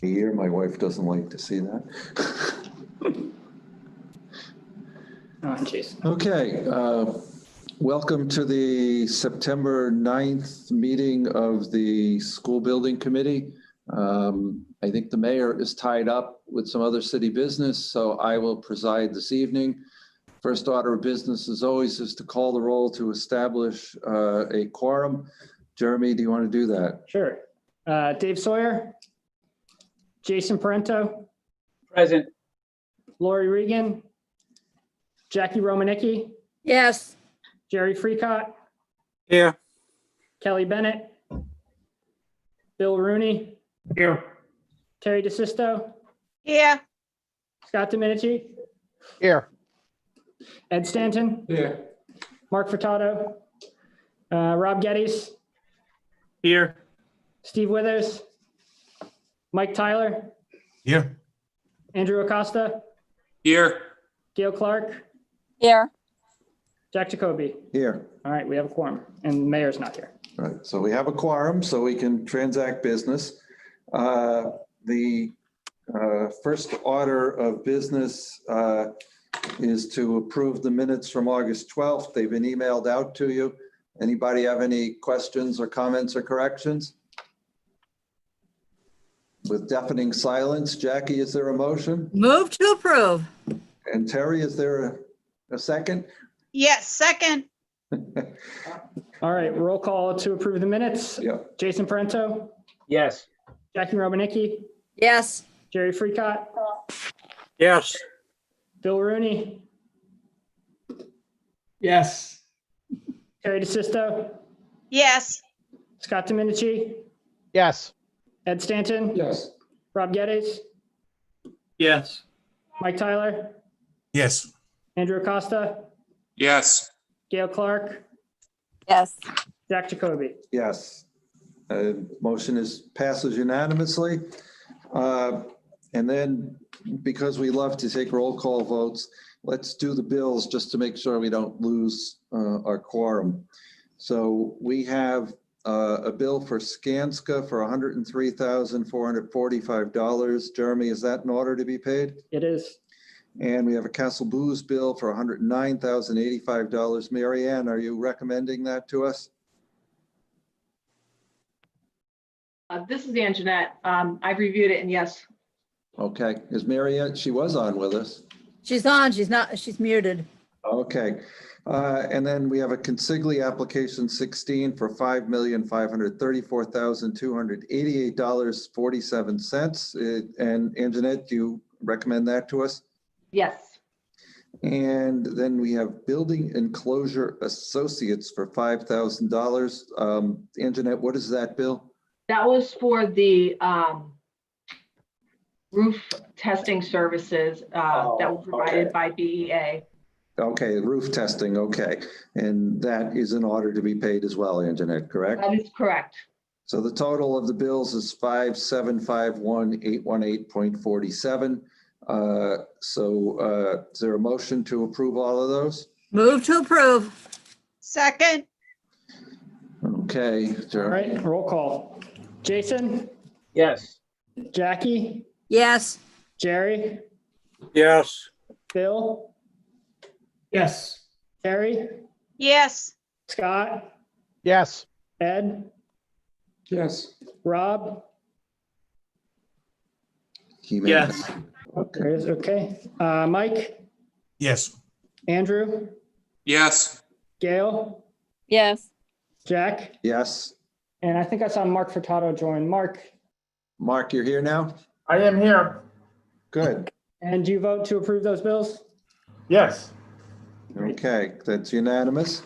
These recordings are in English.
a year. My wife doesn't like to see that. Oh, jeez. Okay, welcome to the September 9th meeting of the School Building Committee. I think the mayor is tied up with some other city business, so I will preside this evening. First order of business, as always, is to call the roll to establish a quorum. Jeremy, do you want to do that? Sure. Dave Sawyer, Jason Parento, Present. Lori Regan, Jackie Romanicki, Yes. Jerry Freecott, Here. Kelly Bennett, Bill Rooney, Here. Terry DeSisto, Here. Scott Dominici, Here. Ed Stanton, Here. Mark Furtado, Rob Geddes, Here. Steve Withers, Mike Tyler, Here. Andrew Acosta, Here. Gail Clark, Here. Jack Jacoby. Here. All right, we have a quorum and the mayor's not here. All right, so we have a quorum, so we can transact business. The first order of business is to approve the minutes from August 12th. They've been emailed out to you. Anybody have any questions or comments or corrections? With deafening silence, Jackie, is there a motion? Move to approve. And Terry, is there a second? Yes, second. All right, roll call to approve the minutes. Yeah. Jason Parento, Yes. Jackie Romanicki, Yes. Jerry Freecott, Yes. Bill Rooney, Yes. Terry DeSisto, Yes, Scott Dominici, Yes. Ed Stanton, Yes. Rob Geddes, Yes. Mike Tyler, Yes. Andrew Acosta, Yes. Gail Clark, Yes. Jack Jacoby. Yes. Motion passes unanimously. And then, because we love to take roll call votes, let's do the bills just to make sure we don't lose our quorum. So we have a bill for Skanska for $103,445. Jeremy, is that in order to be paid? It is. And we have a Castle Booze bill for $109,085. Mary Ann, are you recommending that to us? This is Anjanette. I've reviewed it and yes. Okay, is Mary Ann, she was on with us. She's on. She's not. She's muted. Okay, and then we have a consigli application 16 for $5,534,288.47. And Anjanette, do you recommend that to us? Yes. And then we have Building Enclosure Associates for $5,000. Anjanette, what is that bill? That was for the roof testing services that were provided by BEA. Okay, roof testing, okay. And that is in order to be paid as well, Anjanette, correct? That is correct. So the total of the bills is 5,751,818.47. Is there a motion to approve all of those? Move to approve. second. Okay. All right, roll call. Jason, Yes. Jackie, Yes. Jerry, Yes. Bill, Yes. Terry, Yes, Scott, Yes. Ed, Yes. Rob. Yes. There is, okay. Mike, Yes. Andrew, Yes. Gail, Yes. Jack, Yes. and I think I saw Mark Furtado join. Mark, Mark, you're here now? I am here. Good. and do you vote to approve those bills? Yes. Okay, that's unanimous.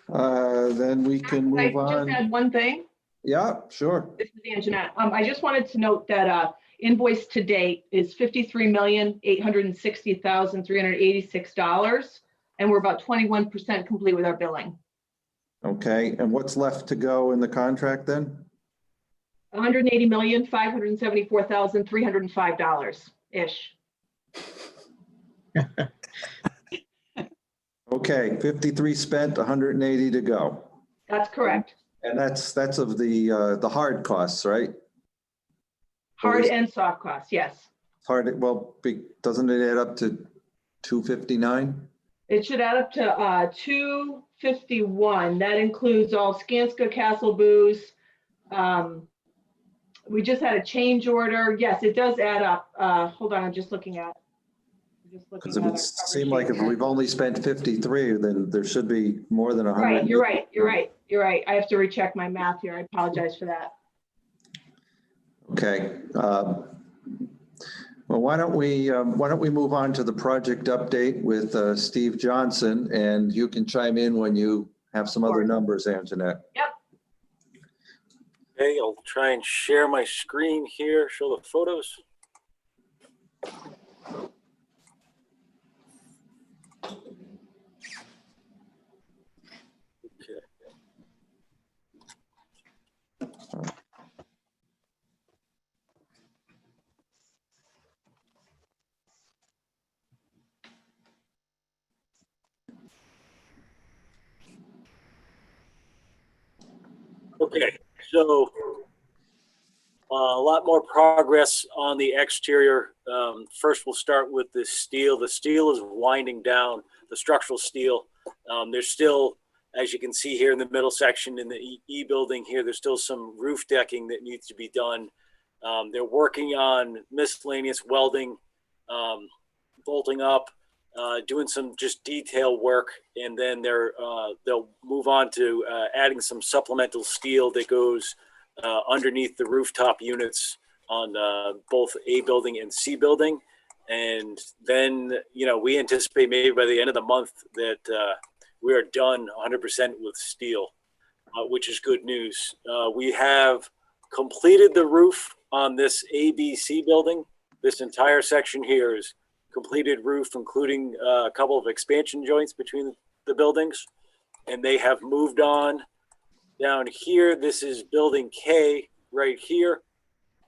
Then we can I move just on. had one thing. Yeah, sure. This is Anjanette. I just wanted to note that invoice to date is $53,860,386. And we're about 21% complete with our billing. Okay, and what's left to go in the contract then? $180,574,305-ish. Okay, 53 spent, 180 to go. That's correct. And that's of the hard costs, right? Hard and soft costs, yes. Hard, well, doesn't it add up to 259? It should add up to 251. That includes all Skanska Castle booze. We just had a change order. Yes, it does add up. Hold on, I'm just looking at. Because it would seem like if we've only spent 53, then there should be more than 100. Right, you're right, you're right, you're right. I have to recheck my math here. I apologize for that. Okay. Well, why don't we move on to the project update with Steve Johnson, and you can chime in when you have some other numbers, Anjanette. Yep. Okay, I'll try and share my screen here, show the photos. Okay. Okay, so a lot more progress on the exterior. First, we'll start with the steel. The steel is winding down, the structural steel. There's still, as you can see here in the middle section in the E building here, there's still some roof decking that needs to be done. They're working on miscellaneous welding, bolting up, doing some just detail work, and then they'll move on to adding some supplemental steel that goes underneath the rooftop units on both A building and C building. And then, we anticipate maybe by the end of the month that we are done 100% with steel, which is good news. We have completed the roof on this ABC building. This entire section here is completed roof, including a couple of expansion joints between the buildings. And they have moved on down here. This is building K right here.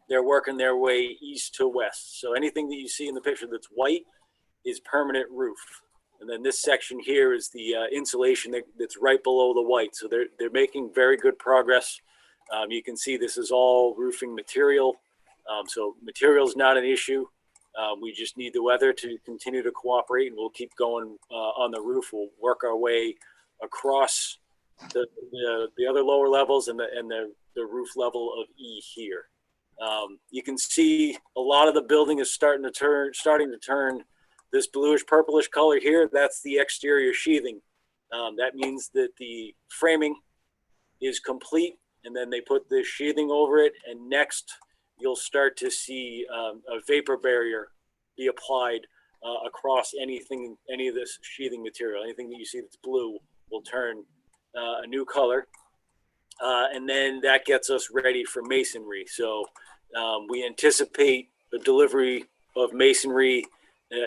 They're working their way east to west. So anything that you see in the picture that's white is permanent roof. And then this section here is the insulation that's right below the white. So they're making very good progress. You can see this is all roofing material. So material is not an issue. We just need the weather to continue to cooperate, and we'll keep going on the roof. We'll work our way across the other lower levels and the roof level of E here. You can see a lot of the building is starting to turn this bluish purplish color here. That's the exterior sheathing. That means that the framing is complete, and then they put the sheathing over it, and next you'll start to see a vapor barrier be applied across any of this sheathing material. Anything that you see that's blue will turn a new color. And then that gets us ready for masonry. So we anticipate the delivery of masonry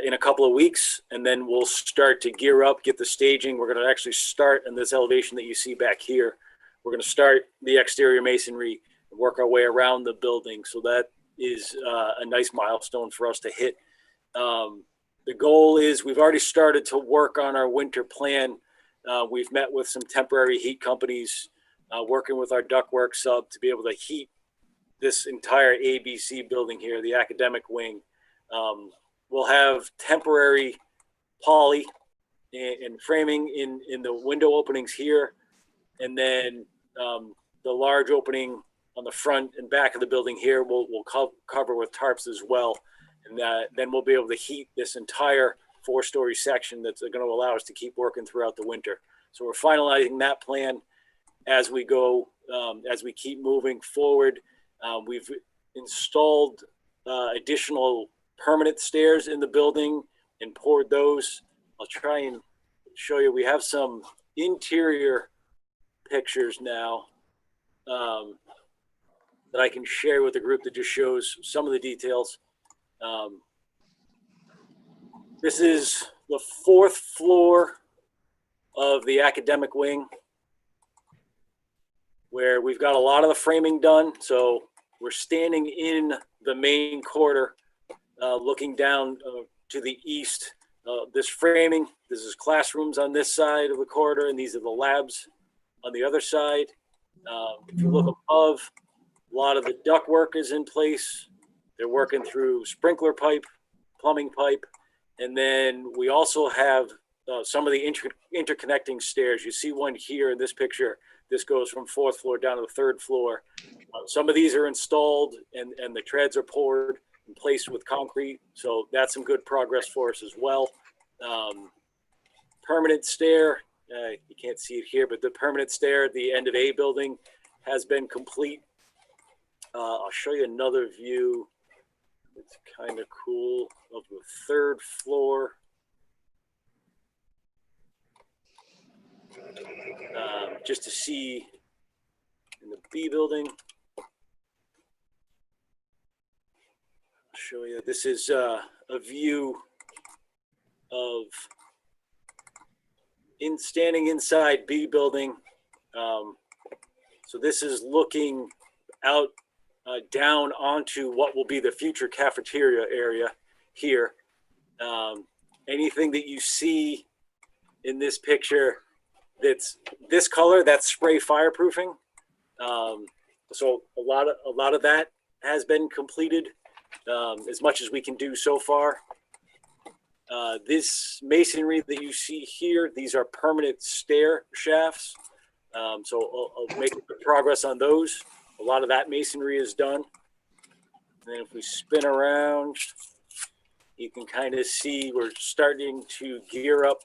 in a couple of weeks, and then we'll start to gear up, get the staging. We're going to actually start in this elevation that you see back here. We're going to start the exterior masonry and work our way around the building. So that is a nice milestone for us to hit. The goal is we've already started to work on our winter plan. We've met with some temporary heat companies, working with our ductwork sub to be able to heat this entire ABC building here, the academic wing. We'll have temporary poly and framing in the window openings here, and then the large opening on the front and back of the building here we'll cover with tarps as well. And then we'll be able to heat this entire 4-story section that's going to allow us to keep working throughout the winter. So we're finalizing that plan as we go, as we keep moving forward. We've installed additional permanent stairs in the building and poured those. I'll try and show you. We have some interior pictures now that I can share with the group that just shows some of the details. This is the 4th floor of the academic wing, where we've got a lot of the framing done. So we're standing in the main corridor, looking down to the east. This framing, this is classrooms on this side of the corridor, and these are the labs on the other side. If you look above, a lot of the ductwork is in place. They're working through sprinkler pipe, plumbing pipe, and then we also have some of the interconnecting stairs. You see one here in this picture. This goes from 4th floor down to the 3rd floor. Some of these are installed and the treads are poured and placed with concrete. So that's some good progress for us as well. Permanent stair, you can't see it here, but the permanent stair at the end of A building has been complete. I'll show you another view. It's kind of cool of the 3rd floor. Just to see in the B building. I'll show you. This is a view of standing inside B building. So this is looking out down onto what will be the future cafeteria area here. Anything that you see in this picture that's this color, that's spray fireproofing. So a lot of that has been completed, as much as we can do so far. This masonry that you see here, these are permanent stair shafts. So I'll make good progress on those. A lot of that masonry is done. And then if we spin around, you can kind of see we're starting to gear up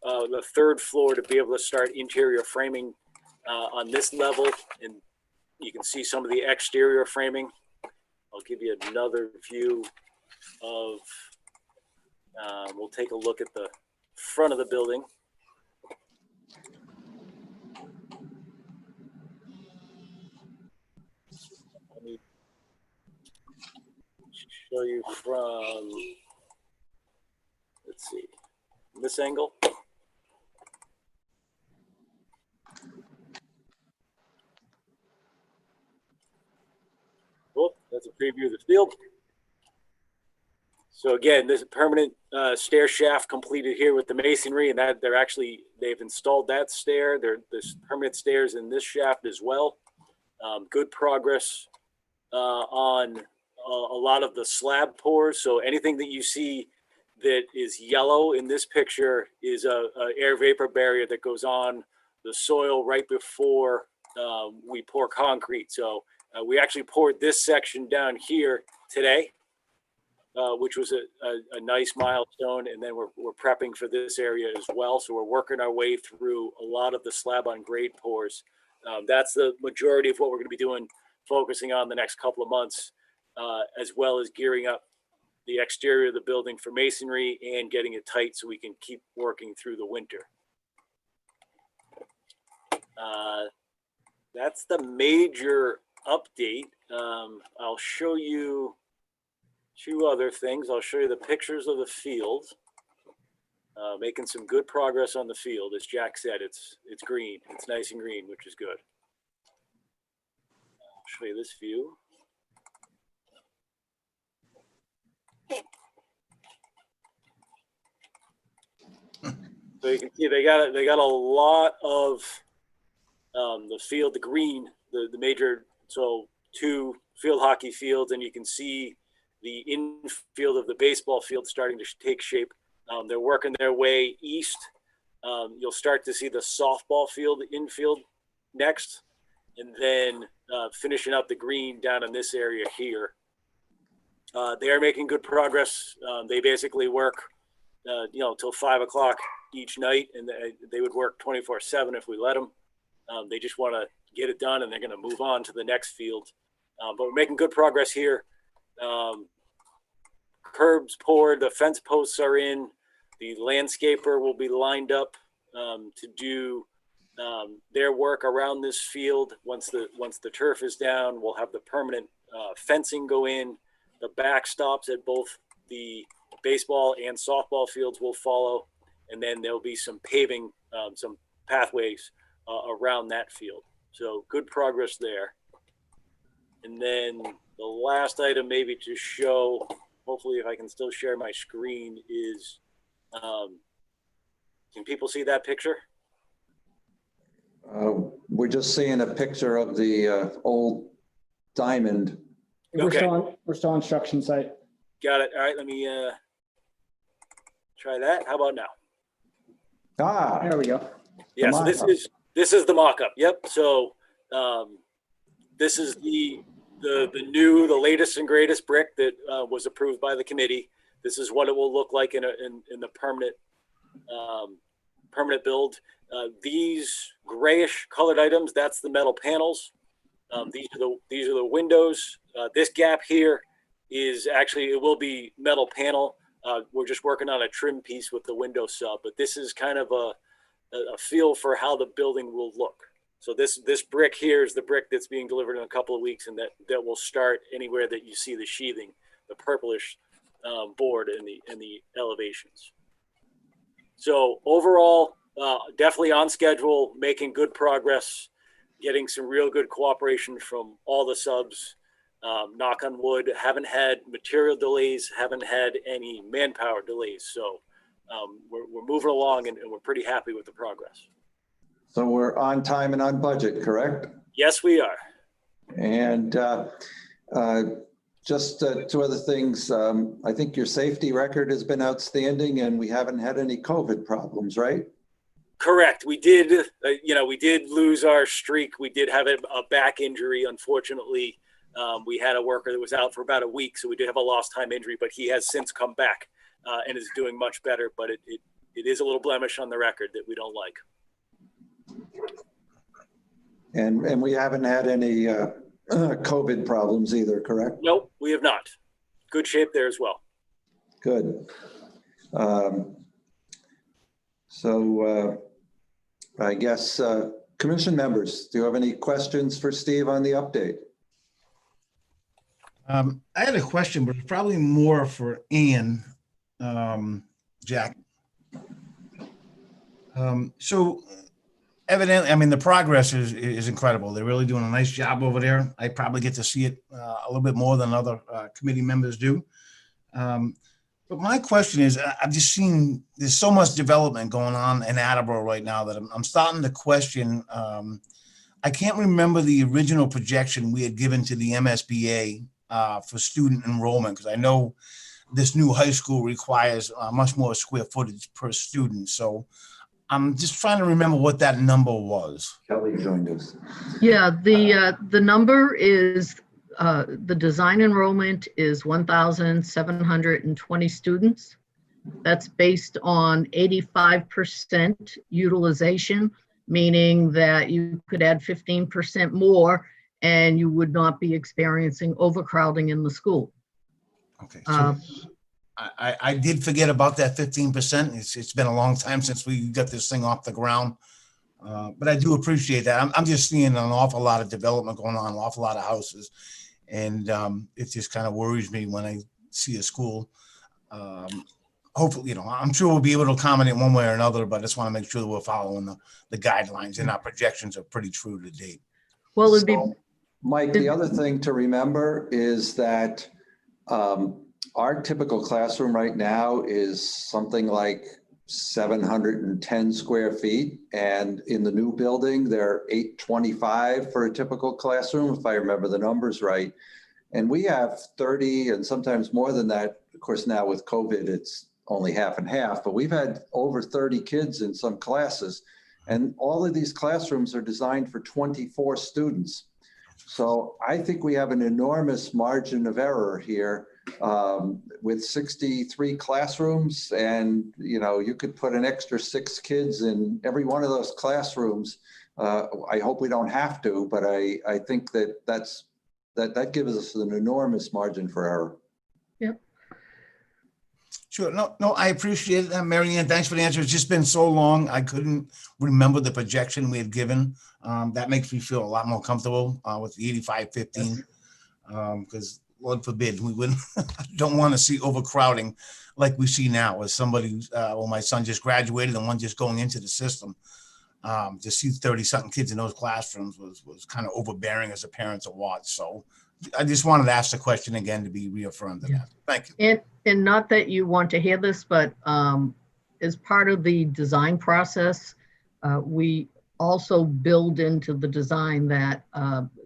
the 3rd floor to be able to start interior framing on this level. And you can see some of the exterior framing. I'll give you another view of, we'll take a look at the front of the building. Let me show you from, let's see, this angle. Oh, that's a preview of the field. So again, this permanent stair shaft completed here with the masonry, and that they've installed that stair. There's permanent stairs in this shaft as well. Good progress on a lot of the slab pours. So anything that you see that is yellow in this picture is a air vapor barrier that goes on the soil right before we pour concrete. So we actually poured this section down here today, which was a nice milestone. And then we're prepping for this area as well. So we're working our way through a lot of the slab on grade pours. That's the majority of what we're going to be doing, focusing on the next couple of months, as well as gearing up the exterior of the building for masonry and getting it tight so we can keep working through the winter. That's the major update. I'll show you 2 other things. I'll show you the pictures of the field. Making some good progress on the field. As Jack said, it's green. It's nice and green, which is good. I'll show you this view. So you can see they got a lot of the field, the green, the major, so 2 field hockey fields, and you can see the infield of the baseball field starting to take shape. They're working their way east. You'll start to see the softball field infield next, and then finishing up the green down in this area here. They are making good progress. They basically work, till 5 o'clock each night, and they would work 24/7 if we let them. They just want to get it done, and they're going to move on to the next field. But we're making good progress here. Curbs poured, the fence posts are in, the landscaper will be lined up to do their work around this field. Once the turf is down, we'll have the permanent fencing go in. The backstops at both the baseball and softball fields will follow, and then there'll be some paving, some pathways around that field. So good progress there. And then the last item maybe to show, hopefully if I can still share my screen, is, can people see that picture? We're just seeing a picture of the old diamond Okay. We're still on construction site. Got it. All right, let me try that. How about now? There we go. Yeah, so this is the mock-up. Yep. So this is the latest and greatest brick that was approved by the committee. This is what it will look like in the permanent build. These grayish colored items, that's the metal panels. These are the windows. This gap here is actually, it will be metal panel. We're just working on a trim piece with the window sub, but this is kind of a feel for how the building will look. So this brick here is the brick that's being delivered in a couple of weeks, and that will start anywhere that you see the sheathing, the purplish board in the elevations. So overall, definitely on schedule, making good progress, getting some real good cooperation from all the subs. Knock on wood, haven't had material delays, haven't had any manpower delays. So we're moving along, and we're pretty happy with the progress. So we're on time and on budget, correct? Yes, we are. And just two other things. I think your safety record has been outstanding, and we haven't had any COVID problems, right? Correct. We did, we did lose our streak. We did have a back injury, unfortunately. We had a worker that was out for about a week, so we did have a lost time injury, but he has since come back and is doing much better. But it is a little blemish on the record that we don't like. And we haven't had any COVID problems either, correct? Nope, we have not. Good shape there as well. Good. So I guess commission members, do you have any questions for Steve on the update? I had a question, but it's probably more for Ian, Jack. So evidently, I mean, the progress is incredible. They're really doing a nice job over there. I probably get to see it a little bit more than other committee members do. But my question is, I've just seen there's so much development going on in Attleboro right now that I'm starting to question. I can't remember the original projection we had given to the MSBA for student enrollment, because I know this new high school requires much more square footage per student. So I'm just trying to remember what that number was. Kelly joined us. Yeah, the number is, the design enrollment is 1,720 students. That's based on 85% utilization, meaning that you could add 15% more and you would not be experiencing overcrowding in the school. Okay. So I did forget about that 15%. It's been a long time since we got this thing off the ground. But I do appreciate that. I'm just seeing an awful lot of development going on, an awful lot of houses. And it just kind of worries me when I see a school. Hopefully, I'm sure we'll be able to accommodate one way or another, but I just want to make sure that we're following the guidelines, and our projections are pretty true to date. Well, it'd be, Mike, the other thing to remember is that our typical classroom right now is something like 710 square feet. And in the new building, they're 825 for a typical classroom, if I remember the numbers right. And we have 30 and sometimes more than that. Of course, now with COVID, it's only half and half, but we've had over 30 kids in some classes. And all of these classrooms are designed for 24 students. So I think we have an enormous margin of error here with 63 classrooms, and you could put an extra 6 kids in every one of those classrooms. I hope we don't have to, but I think that gives us an enormous margin for error. yep. Sure. No, I appreciate it. Mary Ann, thanks for the answer. It's just been so long. I couldn't remember the projection we had given. That makes me feel a lot more comfortable with the 85-15, because Lord forbid, we wouldn't don't want to see overcrowding like we see now with somebody. Well, my son just graduated and one just going into the system. To see 30-something kids in those classrooms was kind of overbearing as a parent to watch. So I just wanted to ask the question again to be reaffirmed. Yeah. Thank you. And not that you want to hear this, but as part of the design process, we also build into the design that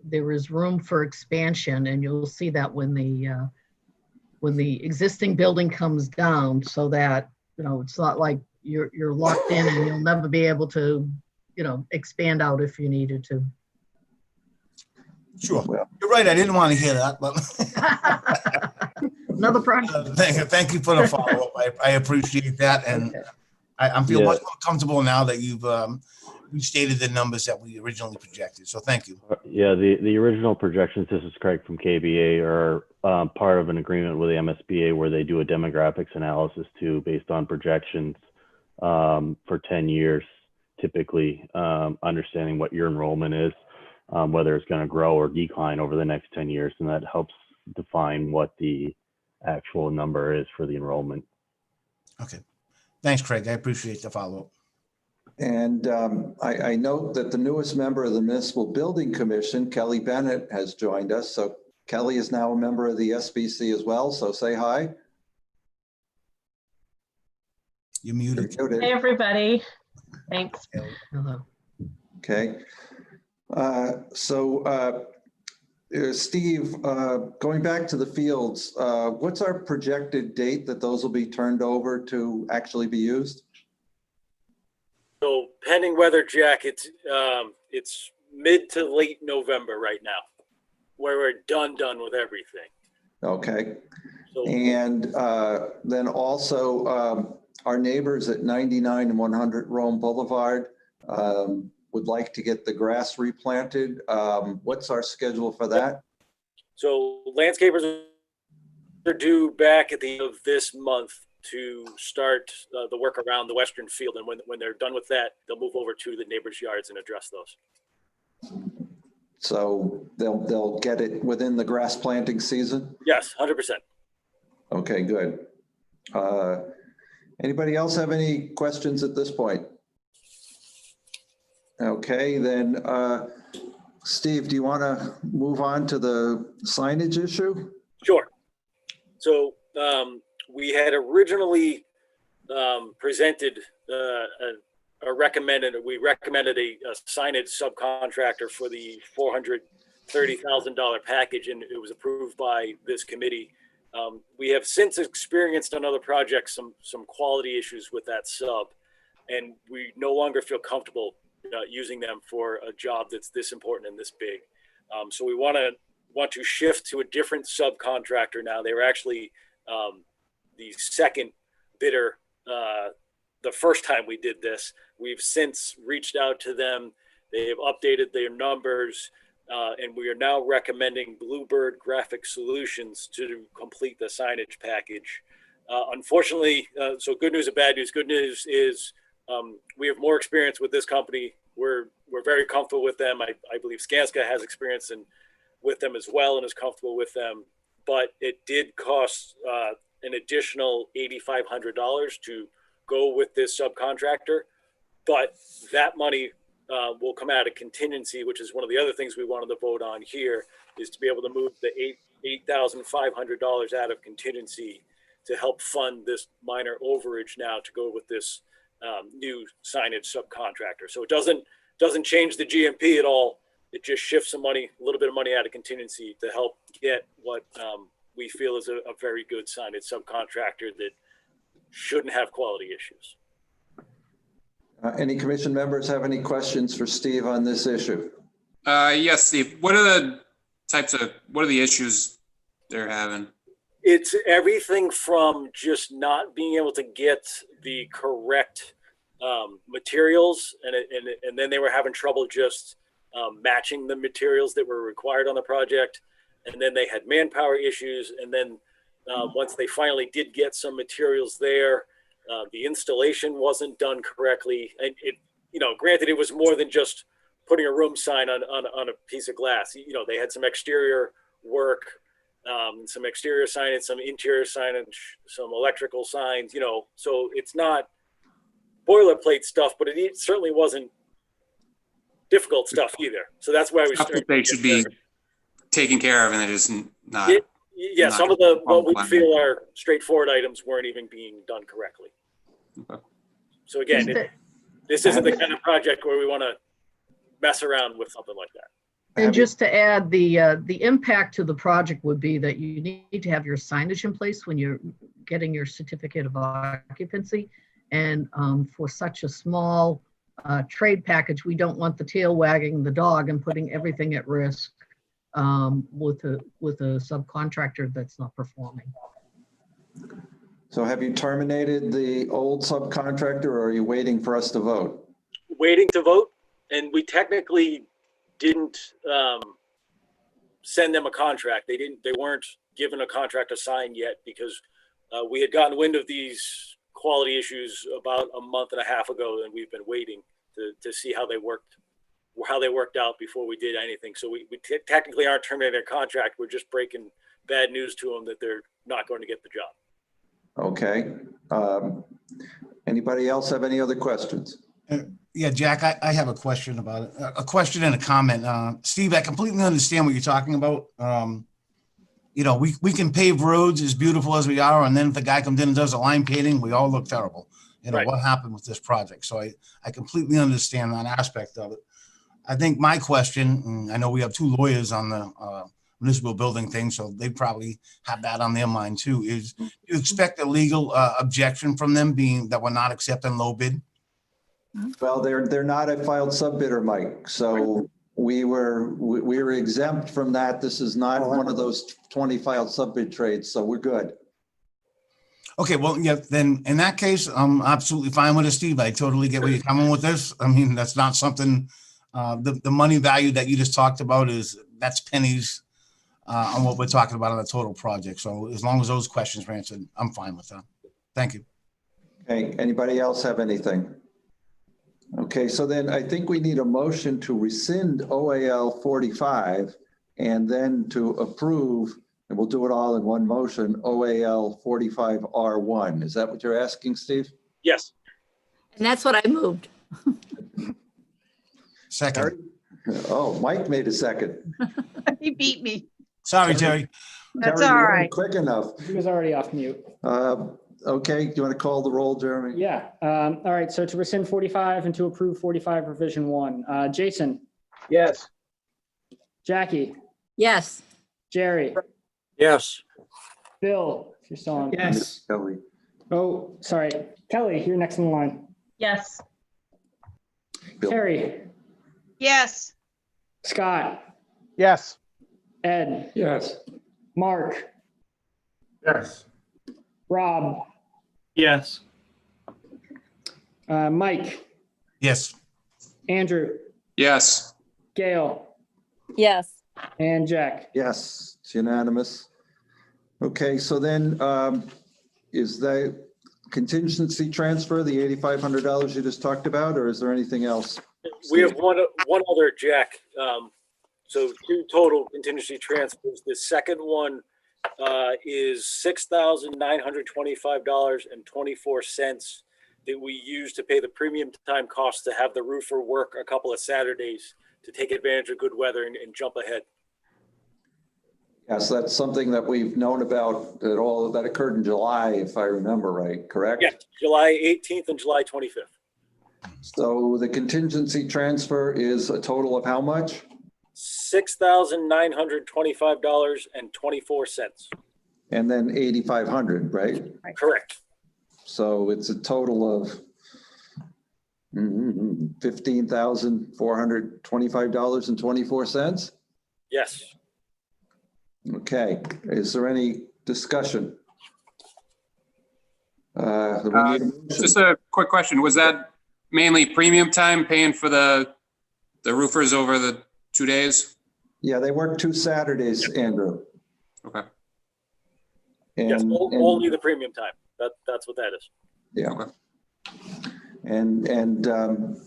there is room for expansion, and you'll see that when the existing building comes down, so that, you know, it's not like you're locked in and you'll never be able to, you know, expand out if you needed to. Sure. Well- You're right. I didn't want to hear that, but Another project. thank you for the follow-up. I appreciate that. And Okay. I feel Yeah. much more comfortable now that you've restated the numbers that we originally projected. So thank you. Yeah, the original projections, this is Craig from KBA, are part of an agreement with the MSBA where they do a demographics analysis too, based on projections for 10 years, typically understanding what your enrollment is, whether it's going to grow or decline over the next 10 years. And that helps define what the actual number is for the enrollment. Okay. Thanks, Craig. I appreciate the follow-up. And I note that the newest member of the Municipal Building Commission, Kelly Bennett, has joined us. So Kelly is now a member of the SBC as well. So say hi. You're You're muted. muted. Hey, everybody. Thanks. Hello. Okay. Steve, going back to the fields, what's our projected date that those will be turned over to actually be used? So pending weather, Jack, it's mid to late November right now, where we're done with everything. Okay. So And then also our neighbors at 99 and 100 Rome Boulevard would like to get the grass replanted. What's our schedule for that? So landscapers are due back at the end of this month to start the work around the western field. And when they're done with that, they'll move over to the neighbors' yards and address those. So they'll get it within the grass planting season? Yes, 100%. Okay, good. Anybody else have any questions at this point? Okay, then, Steve, do you want to move on to the signage issue? Sure. So we had originally presented we recommended a signage subcontractor for the $430,000 package, and it was approved by this committee. We have since experienced on other projects some quality issues with that sub, and we no longer feel comfortable using them for a job that's this important and this big. So we want to shift to a different subcontractor now. They were actually the second bidder the first time we did this. We've since reached out to them. They have updated their numbers, and we are now recommending Bluebird Graphic Solutions to complete the signage package. Unfortunately, so good news and bad news. Good news is we have more experience with this company. We're very comfortable with them. I believe Skanska has experience with them as well and is comfortable with them. But it did cost an additional $8,500 to go with this subcontractor. But that money will come out of contingency, which is one of the other things we wanted to vote on here, is to be able to move the $8,500 out of contingency to help fund this minor overage now to go with this new signage subcontractor. So it doesn't change the GMP at all. It just shifts some money, a little bit of money out of contingency to help get what we feel is a very good signage subcontractor that shouldn't have quality issues. Any commission members have any questions for Steve on this issue? Yes, Steve. What are the issues they're having? It's everything from just not being able to get the correct materials, and then they were having trouble just matching the materials that were required on the project. And then they had manpower issues. And then once they finally did get some materials there, the installation wasn't done correctly. And granted, it was more than just putting a room sign on a piece of glass. They had some exterior work, some exterior signage, some interior signage, some electrical signs, so it's not boilerplate stuff, but it certainly wasn't difficult stuff either. So that's why we started. They should be taken care of, and it is not. Yeah, some of what we feel are straightforward items weren't even being done correctly. Okay. So again, this isn't the kind of project where we want to mess around with something like that. And just to add, the impact to the project would be that you need to have your signage in place when you're getting your certificate of occupancy. And for such a small trade package, we don't want the tail wagging the dog and putting everything at risk with a subcontractor that's not performing. So have you terminated the old subcontractor, or are you waiting for us to vote? Waiting to vote, and we technically didn't send them a contract. They weren't given a contract to sign yet because we had gotten wind of these quality issues about a month and a half ago, and we've been waiting to see how they worked out before we did anything. So we technically aren't terminating their contract. We're just breaking bad news to them that they're not going to get the job. Okay. Anybody else have any other questions? Yeah, Jack, I have a question about it. A question and a comment. Steve, I completely understand what you're talking about. You know, we can pave roads as beautiful as we are, and then if the guy comes in and does a line painting, we all look terrible. You know, Right. What happened with this project? So I completely understand that aspect of it. I think my question, and I know we have two lawyers on the municipal building thing, so they probably have that on their mind too, is do you expect a legal objection from them being that we're not accepting low bid? Well, they're not a filed subbidder, Mike. So we were exempt from that. This is not one of those 20 filed subbid trades, so we're good. Okay, well, yeah, then in that case, I'm absolutely fine with it, Steve. I totally get where you're coming with this. I mean, that's not something, the money value that you just talked about that's pennies on what we're talking about on the total project. So as long as those questions are answered, I'm fine with that. Thank you. Okay, anybody else have anything? Okay, so then I think we need a motion to rescind OAL 45 and then to approve, and we'll do it all in one motion, OAL 45R1. Is that what you're asking, Steve? Yes. And that's what I moved. Second. Oh, Mike made a second. He beat me. Sorry, Terry. That's Terry, you all weren't right. quick enough. He was already off mute. Okay, do you want to call the roll, Jeremy? Yeah. All right. So to rescind 45 and to approve 45 revision 1. Jason, Yes. Jackie, Yes. Jerry, Yes. Bill, if you're still on. Yes. Kelly. Oh, sorry. Kelly, you're next in the line. Yes. Bill. Terry, Yes. Scott, Yes. Ed, Yes. Mark, Yes. Rob, Yes. Mike, Yes. Andrew, Yes. Gail, Yes. and Jack. Yes, it's unanimous. Okay, so then is the contingency transfer, the $8,500 you just talked about, or is there anything else? We have one other, Jack. So 2 total contingency transfers. The second one is $6,925.24 that we use to pay the premium time costs to have the roofer work a couple of Saturdays to take advantage of good weather and jump ahead. Yes, that's something that we've known about that occurred in July, if I remember right, correct? Yeah, July 18th and July 25th. So the contingency transfer is a total of how much? $6,925.24. And then 8,500, right? Correct. So it's a total of $15,425.24. Yes. Okay, is there any discussion? We need a motion. Just a quick question. Was that mainly premium time paying for the roofers over the 2 days? Yeah, they work 2 Saturdays, Andrew. Okay. Yes, only the premium time. That's what that is. Yeah. Okay. And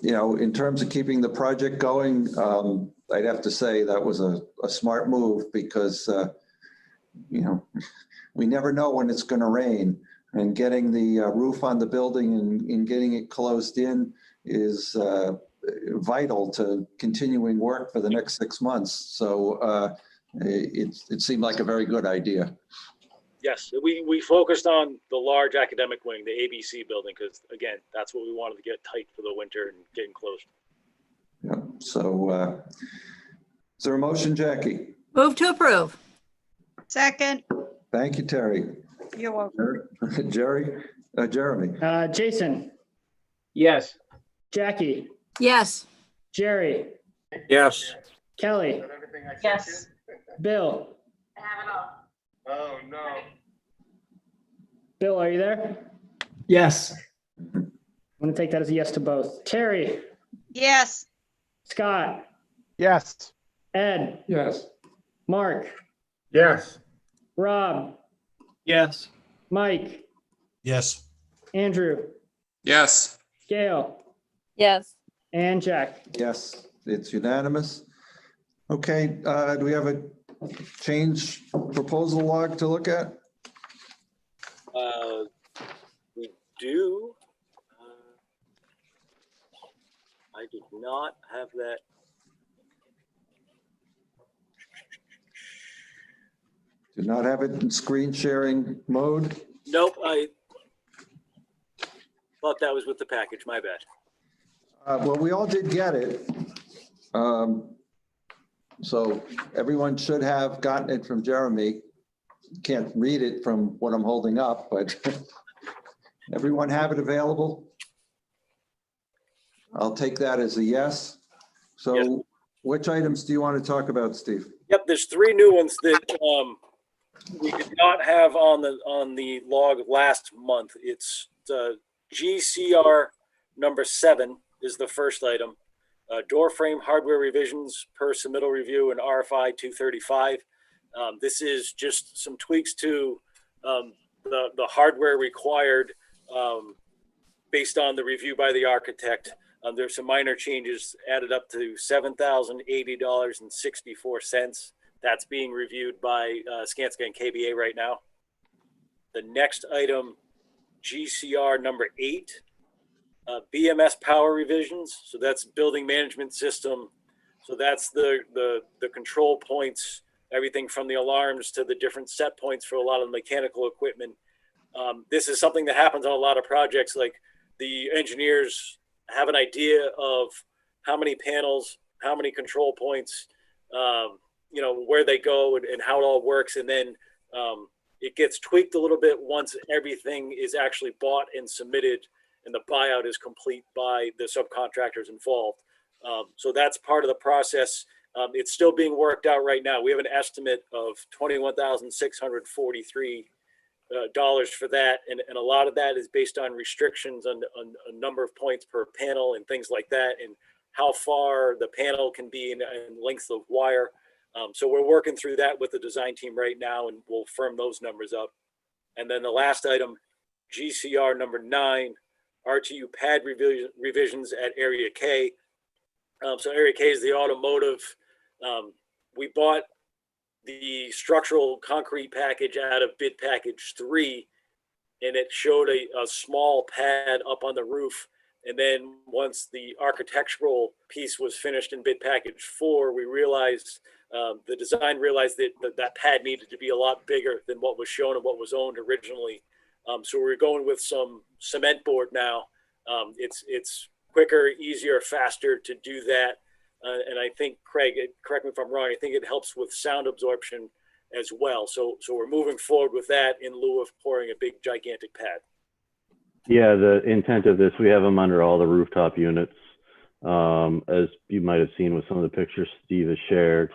you know, in terms of keeping the project going, I'd have to say that was a smart move because, you know, we never know when it's going to rain, and getting the roof on the building and getting it closed in is vital to continuing work for the next 6 months. So it seemed like a very good idea. Yes, we focused on the large academic wing, the ABC building, because again, that's what we wanted to get tight for the winter and getting closed. Yeah, so is there a motion, Jackie? Move to approve. Second. Thank you, Terry. You're welcome. Jeremy? Jason, Yes. Jackie, Yes. Jerry, Yes. Kelly, Yes. Bill. Oh, no. Bill, are you there? Yes. I'm going to take that as a yes to both. Terry, Yes. Scott, Yes. Ed, Yes. Mark, Yes. Rob, Yes. Mike, Yes. Andrew, Yes. Gail, Yes. and Jack. Yes, it's unanimous. Okay, do we have a change proposal log to look at? We do. I did not have that. Do not have it in screen sharing mode? Nope, I thought that was with the package, my bad. Well, we all did get it. So everyone should have gotten it from Jeremy. Can't read it from what I'm holding up, but everyone have it available? I'll take that as a yes. So Yes. which items do you want to talk about, Steve? Yep, there's three new ones that we did not have on the log last month. It's GCR number 7 is the first item. Door frame hardware revisions per submittal review and RFI 235. This is just some tweaks to the hardware required based on the review by the architect. There's some minor changes added up to $7,080.64. That's being reviewed by Skanska and KBA right now. The next item, GCR number 8, BMS power revisions. So that's building management system. So that's the control points, everything from the alarms to the different set points for a lot of the mechanical equipment. This is something that happens on a lot of projects. Like the engineers have an idea of how many panels, how many control points, where they go and how it all works. And then it gets tweaked a little bit once everything is actually bought and submitted and the buyout is complete by the subcontractors involved. So that's part of the process. It's still being worked out right now. We have an estimate of $21,643 for that. And a lot of that is based on restrictions on a number of points per panel and things like that, and how far the panel can be and length of wire. So we're working through that with the design team right now, and we'll firm those numbers up. And then the last item, GCR number 9, RTU pad revisions at Area K. So Area K is the automotive. We bought the structural concrete package out of bid package 3, and it showed a small pad up on the roof. And then once the architectural piece was finished in bid package 4, we realized the design realized that pad needed to be a lot bigger than what was shown and what was owned originally. So we're going with some cement board now. It's quicker, easier, faster to do that. And I think, Craig, correct me if I'm wrong, I think it helps with sound absorption as well. So we're moving forward with that in lieu of pouring a big, gigantic pad. Yeah, the intent of this, we have them under all the rooftop units. As you might have seen with some of the pictures Steve has shared,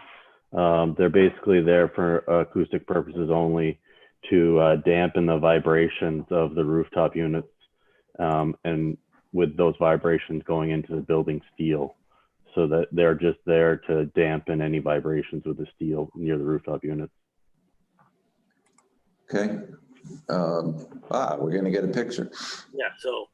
they're basically there for acoustic purposes only, to dampen the vibrations of the rooftop units, and with those vibrations going into the building steel, so that they're just there to dampen any vibrations with the steel near the rooftop units. Okay. We're going to get a picture. Yeah, so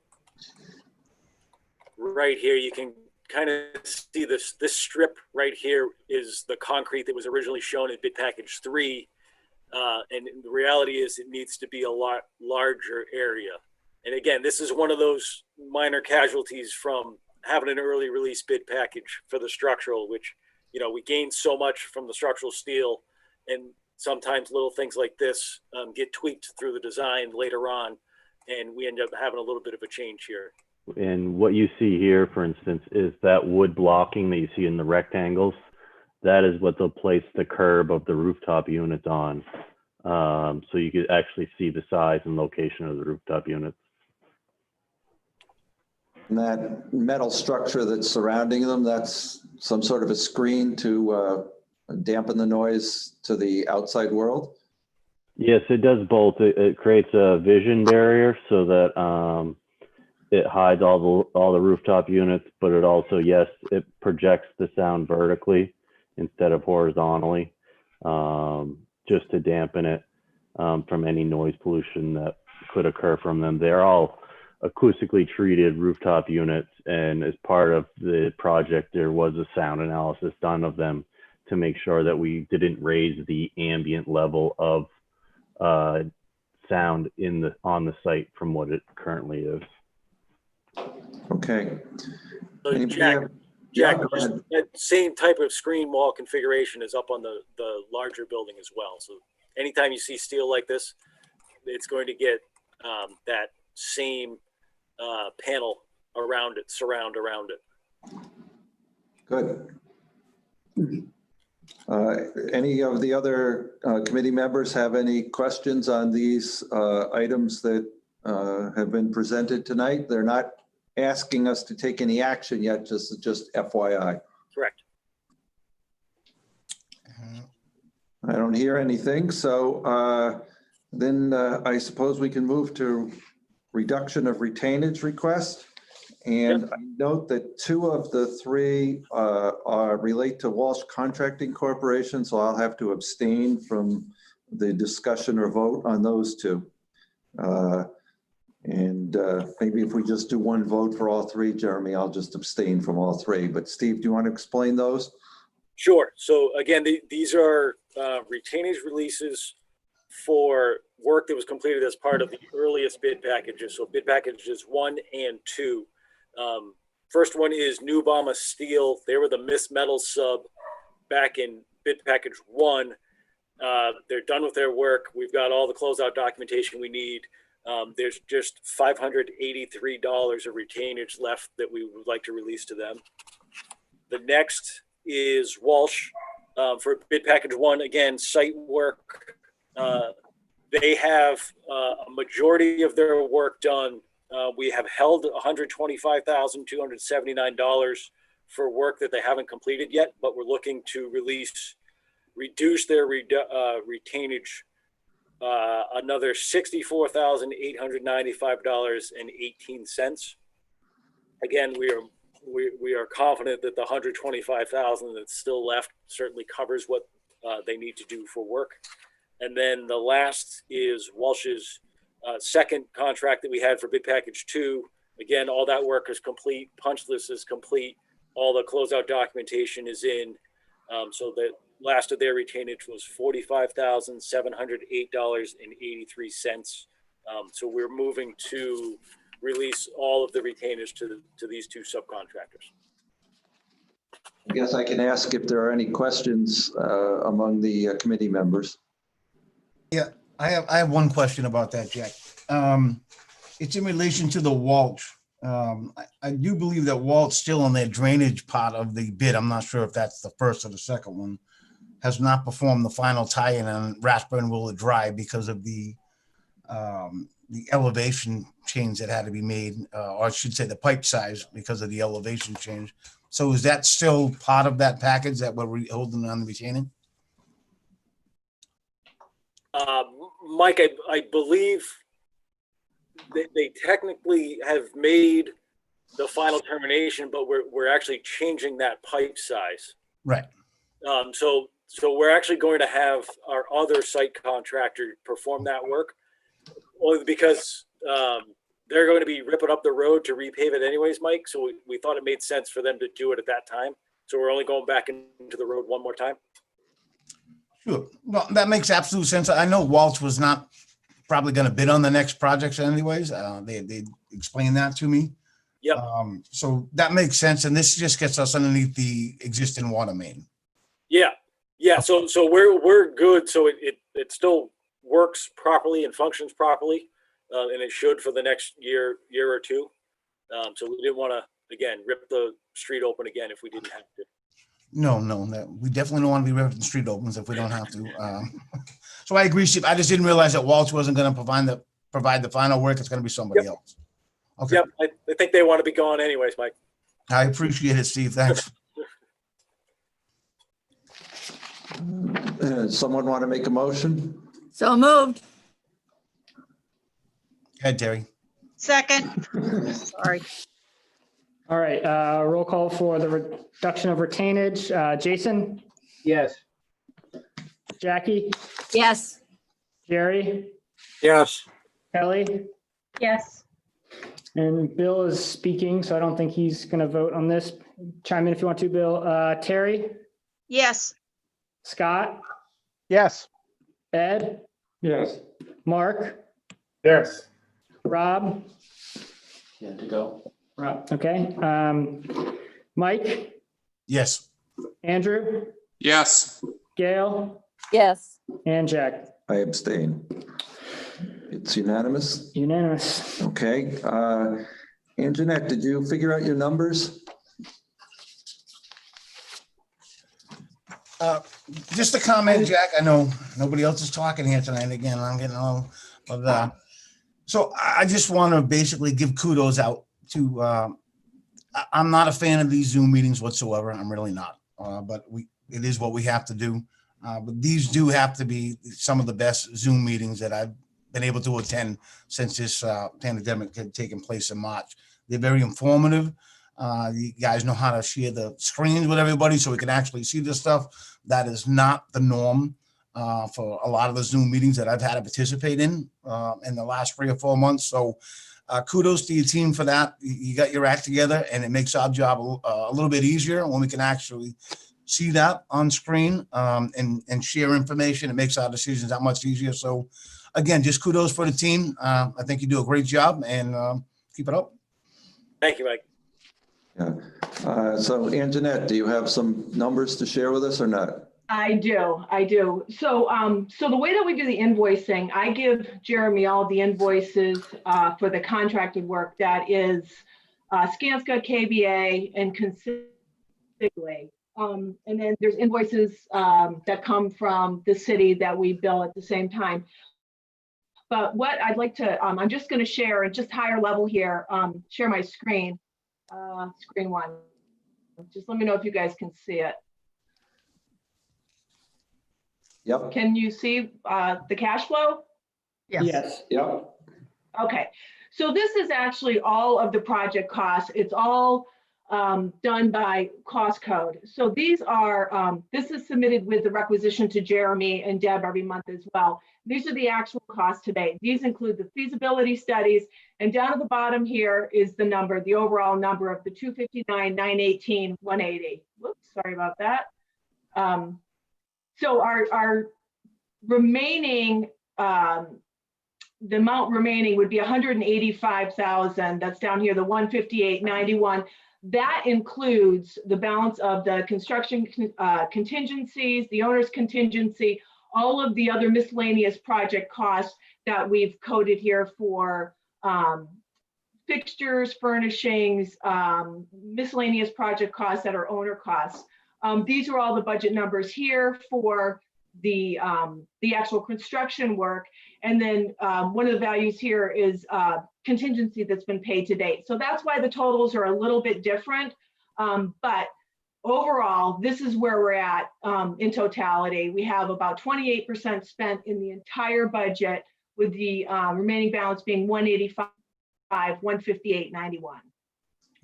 right here, you can kind of see this strip right here is the concrete that was originally shown in bid package 3. And the reality is it needs to be a lot larger area. And again, this is one of those minor casualties from having an early release bid package for the structural, which, we gained so much from the structural steel, and sometimes little things like this get tweaked through the design later on, and we end up having a little bit of a change here. And what you see here, for instance, is that wood blocking that you see in the rectangles. That is what they'll place the curb of the rooftop units on. So you could actually see the size and location of the rooftop units. And that metal structure that's surrounding them, that's some sort of a screen to dampen the noise to the outside world? Yes, it does both. It creates a vision barrier so that it hides all the rooftop units, but it also, yes, it projects the sound vertically instead of horizontally, just to dampen it from any noise pollution that could occur from them. They're all acoustically treated rooftop units, and as part of the project, there was a sound analysis done of them to make sure that we didn't raise the ambient level of sound on the site from what it currently is. Okay. So Anybody Jack, have- Jack, Yeah, go ahead. that same type of screen wall configuration is up on the larger building as well. So anytime you see steel like this, it's going to get that same panel around it, surround around it. Good. Any of the other committee members have any questions on these items that have been presented tonight? They're not asking us to take any action yet, just FYI. Correct. I don't hear anything, so then I suppose we can move to reduction of retainage request. And I note that 2 of the 3 relate to Walsh Contracting Corporation, so I'll have to abstain from the discussion or vote on those 2. And maybe if we just do one vote for all 3, Jeremy, I'll just abstain from all 3. But Steve, do you want to explain those? Sure. So again, these are retainage releases for work that was completed as part of the earliest bid packages. So bid packages 1 and 2. First one is New Bama Steel. They were the Miss Metal sub back in bid package 1. They're done with their work. We've got all the closeout documentation we need. There's just $583 of retainage left that we would like to release to them. The next is Walsh for bid package 1. Again, site work. They have a majority of their work done. We have held $125,279 for work that they haven't completed yet, but we're looking to reduce their retainage another $64,895.18. Again, we are confident that the $125,000 that's still left certainly covers what they need to do for work. And then the last is Walsh's second contract that we had for bid package 2. Again, all that work is complete. Punch list is complete. All the closeout documentation is in. So the last of their retainage was $45,708.83. So we're moving to release all of the retainage to these 2 subcontractors. I guess I can ask if there are any questions among the committee members. Yeah, I have one question about that, Jack. It's in relation to the Walsh. I do believe that Walsh still on their drainage part of the bid. I'm not sure if that's the first or the second one. Has not performed the final tie-in on Rathburn Willow Drive because of the elevation change that had to be made, or I should say the pipe size because of the elevation change. So is that still part of that package that we're holding on the retaining? Mike, I believe they technically have made the final termination, but we're actually changing that pipe size. Right. So we're actually going to have our other site contractor perform that work, only because they're going to be ripping up the road to repave it anyways, Mike. So we thought it made sense for them to do it at that time. So we're only going back into the road one more time. Sure. Well, that makes absolute sense. I know Walsh was not probably going to bid on the next projects anyways. They explained that to me. Yep. So that makes sense. And this just gets us underneath the existing water main. Yeah. Yeah. So we're good. So it still works properly and functions properly. And it should for the next year or 2. So we didn't want to, again, rip the street open again if we didn't have to. No, we definitely don't want to be ripping the street opens if we don't have to. So I agree, Steve. I just didn't realize that Walsh wasn't going to provide the final work. It's going to be somebody else. Okay. Yep, I think they want to be gone anyways, Mike. I appreciate it, Steve. Thanks. Someone want to make a motion? So moved. Go ahead, Terry. Second. Sorry. All right, roll call for the reduction of retainage. Jason, Yes. Jackie, Yes. Jerry, Yes. Kelly, Yes. and Bill is speaking, so I don't think he's going to vote on this. Chime in if you want to, Bill. Terry, Yes. Scott, Yes. Ed, Yes. Mark, Yes. Rob, Yeah, to go. Rob, okay. Mike, Yes. Andrew, Yes. Gail, Yes. and Jack. I abstain. It's unanimous. Unanimous. Okay. And Jeanette, did you figure out your numbers? Just a comment, Jack. I know nobody else is talking here tonight. Again, I'm getting all of that. So I just want to basically give kudos out to, I'm not a fan of these Zoom meetings whatsoever. I'm really not. But it is what we have to do. But these do have to be some of the best Zoom meetings that I've been able to attend since this pandemic had taken place in March. They're very informative. You guys know how to share the screens with everybody so we can actually see this stuff. That is not the norm for a lot of the Zoom meetings that I've had to participate in the last 3 or 4 months. So kudos to your team for that. You got your act together, and it makes our job a little bit easier when we can actually see that on screen and share information. It makes our decisions that much easier. So again, just kudos for the team. I think you do a great job, and keep it up. Thank you, Mike. Yeah. So Anjanette, do you have some numbers to share with us or not? I do. So the way that we do the invoicing, I give Jeremy all the invoices for the contracted work that is Skanska, KBA, and considerably. And then there's invoices that come from the city that we bill at the same time. But what I'd like to, I'm just going to share at just higher level here, share my screen, screen one. Just let me know if you guys can see it. Yep. Can you see the cash flow? Yes. Yep. Okay, so this is actually all of the project costs. It's all done by cost code. So these are, this is submitted with the requisition to Jeremy and Deb every month as well. These are the actual costs today. These include the feasibility studies, and down at the bottom here is the number, the overall number of the 259, 918, 180. Whoops, sorry about that. So our remaining, the amount remaining would be 185,000. That's down here, the 158.91. That includes the balance of the construction contingencies, the owner's contingency, all of the other miscellaneous project costs that we've coded here for fixtures, furnishings, miscellaneous project costs that are owner costs. These are all the budget numbers here for the actual construction work. And then one of the values here is contingency that's been paid to date. So that's why the totals are a little bit different. But overall, this is where we're at in totality. We have about 28% spent in the entire budget, with the remaining balance being 185, 158.91.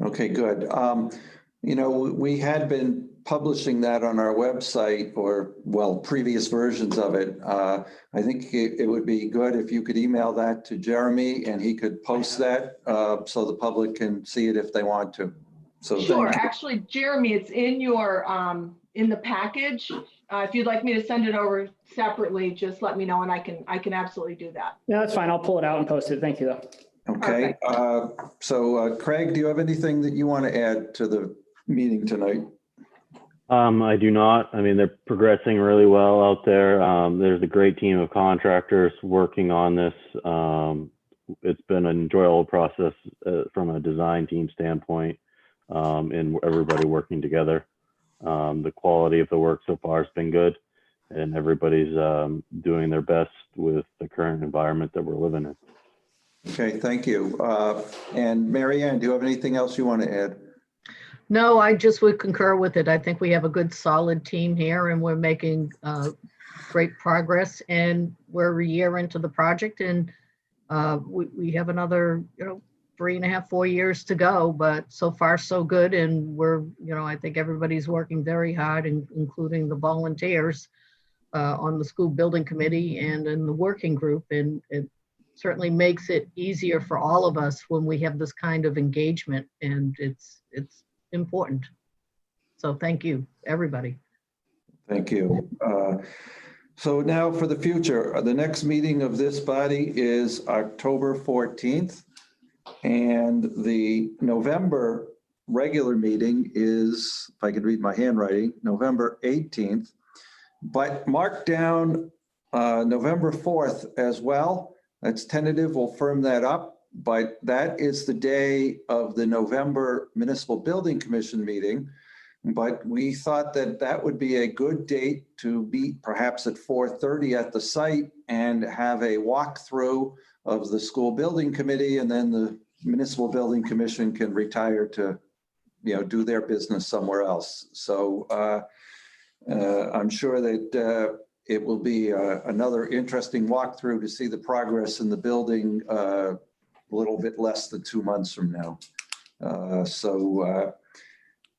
Okay, good. You know, we had been publishing that on our website, or well, previous versions of it. I think it would be good if you could email that to Jeremy and he could post that so the public can see it if they want to. So Sure. thank you. Actually, Jeremy, it's in your in the package. If you'd like me to send it over separately, just let me know, and I can absolutely do that. No, that's fine. I'll pull it out and post it. Thank you, though. Okay. So Craig, do you have anything that you want to add to the meeting tonight? I do not. I mean, they're progressing really well out there. There's a great team of contractors working on this. it's been an enjoyable process from a design team standpoint, and everybody working together. The quality of the work so far has been good, and everybody's doing their best with the current environment that we're living in. Okay, thank you. And Mary Ann, do you have anything else you want to add? No, I just would concur with it. I think we have a good, solid team here and we're making great progress, and we're a year into the project, and we have another, 3.5, 4 years to go, but so far so good. And we're, I think everybody's working very hard, including the volunteers on the school building committee and in the working group. And it certainly makes it easier for all of us when we have this kind of engagement, and it's important. So thank you, everybody. Thank you. So now for the future, the next meeting of this body is October 14th. And the November regular meeting is, if I could read my handwriting, November 18th. But mark down November 4th as well. That's tentative, we'll firm that up. But that is the day of the November Municipal Building Commission meeting. But we thought that that would be a good date to meet perhaps at 4:30 at the site and have a walkthrough of the school building committee, and then the Municipal Building Commission can retire to, do their business somewhere else. So I'm sure that it will be another interesting walkthrough to see the progress in the building a little bit less than 2 months from now.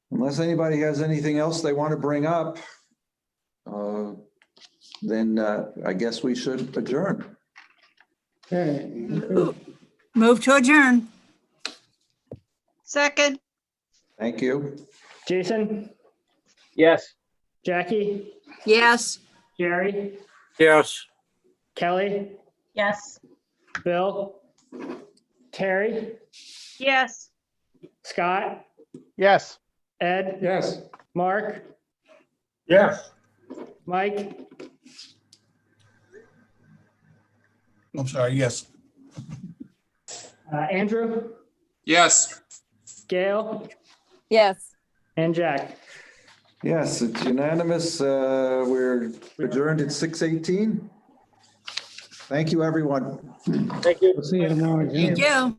Unless anybody has anything else they want to bring up, then I guess we should adjourn. Okay. Move to adjourn. Second. Thank you. Jason, Yes. Jackie, Yes. Jerry, Yes. Kelly, Yes. Bill, Terry, Yes. Scott, Yes. Ed, Yes. Mark, Yes. Mike, I'm sorry, yes. Andrew, Yes. Gail, Yes. and Jack. Yes, it's unanimous. We're adjourned at 6:18. Thank you, everyone. Thank you. See you tomorrow. Thank you.